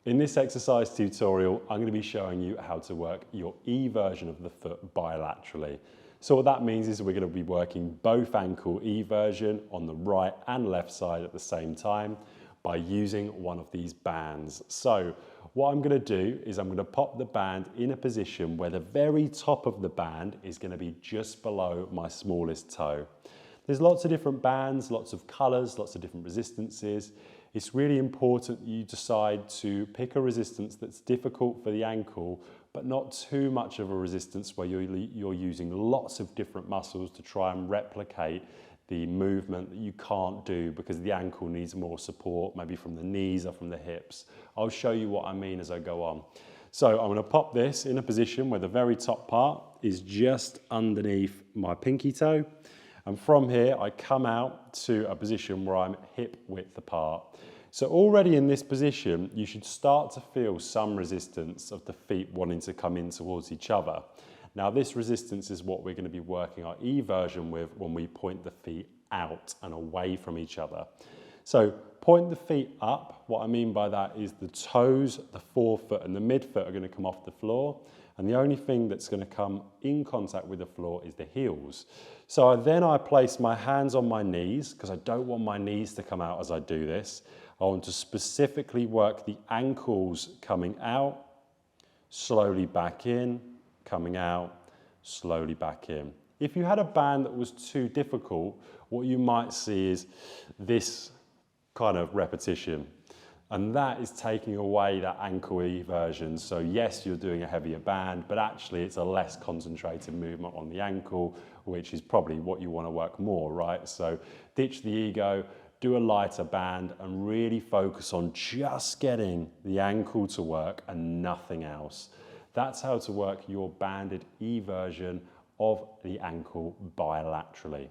In this exercise tutorial, I'm going to be showing you how to work your E version of the foot bilaterally. So what that means is we're going to be working both ankle E version on the right and left side at the same time by using one of these bands. So what I'm going to do is I'm going to pop the band in a position where the very top of the band is going to be just below my smallest toe. There's lots of different bands, lots of colours, lots of different resistances. It's really important you decide to pick a resistance that's difficult for the ankle, but not too much of a resistance where you're using lots of different muscles to try and replicate the movement that you can't do because the ankle needs more support, maybe from the knees or from the hips. I'll show you what I mean as I go on. So I'm going to pop this in a position where the very top part is just underneath my pinky toe. And from here, I come out to a position where I'm hip width apart. So already in this position, you should start to feel some resistance of the feet wanting to come in towards each other. Now this resistance is what we're going to be working our E version with when we point the feet out and away from each other. So point the feet up. What I mean by that is the toes, the forefoot and the midfoot are going to come off the floor. And the only thing that's going to come in contact with the floor is the heels. So I place my hands on my knees because I don't want my knees to come out as I do this. I want to specifically work the ankles coming out, slowly back in, coming out, slowly back in. If you had a band that was too difficult, what you might see is this kind of repetition. And that is taking away that ankle E version. So yes, you're doing a heavier band, but actually it's a less concentrated movement on the ankle, which is probably what you want to work more, right? So ditch the ego, do a lighter band and really focus on just getting the ankle to work and nothing else. That's how to work your banded E version of the ankle bilaterally.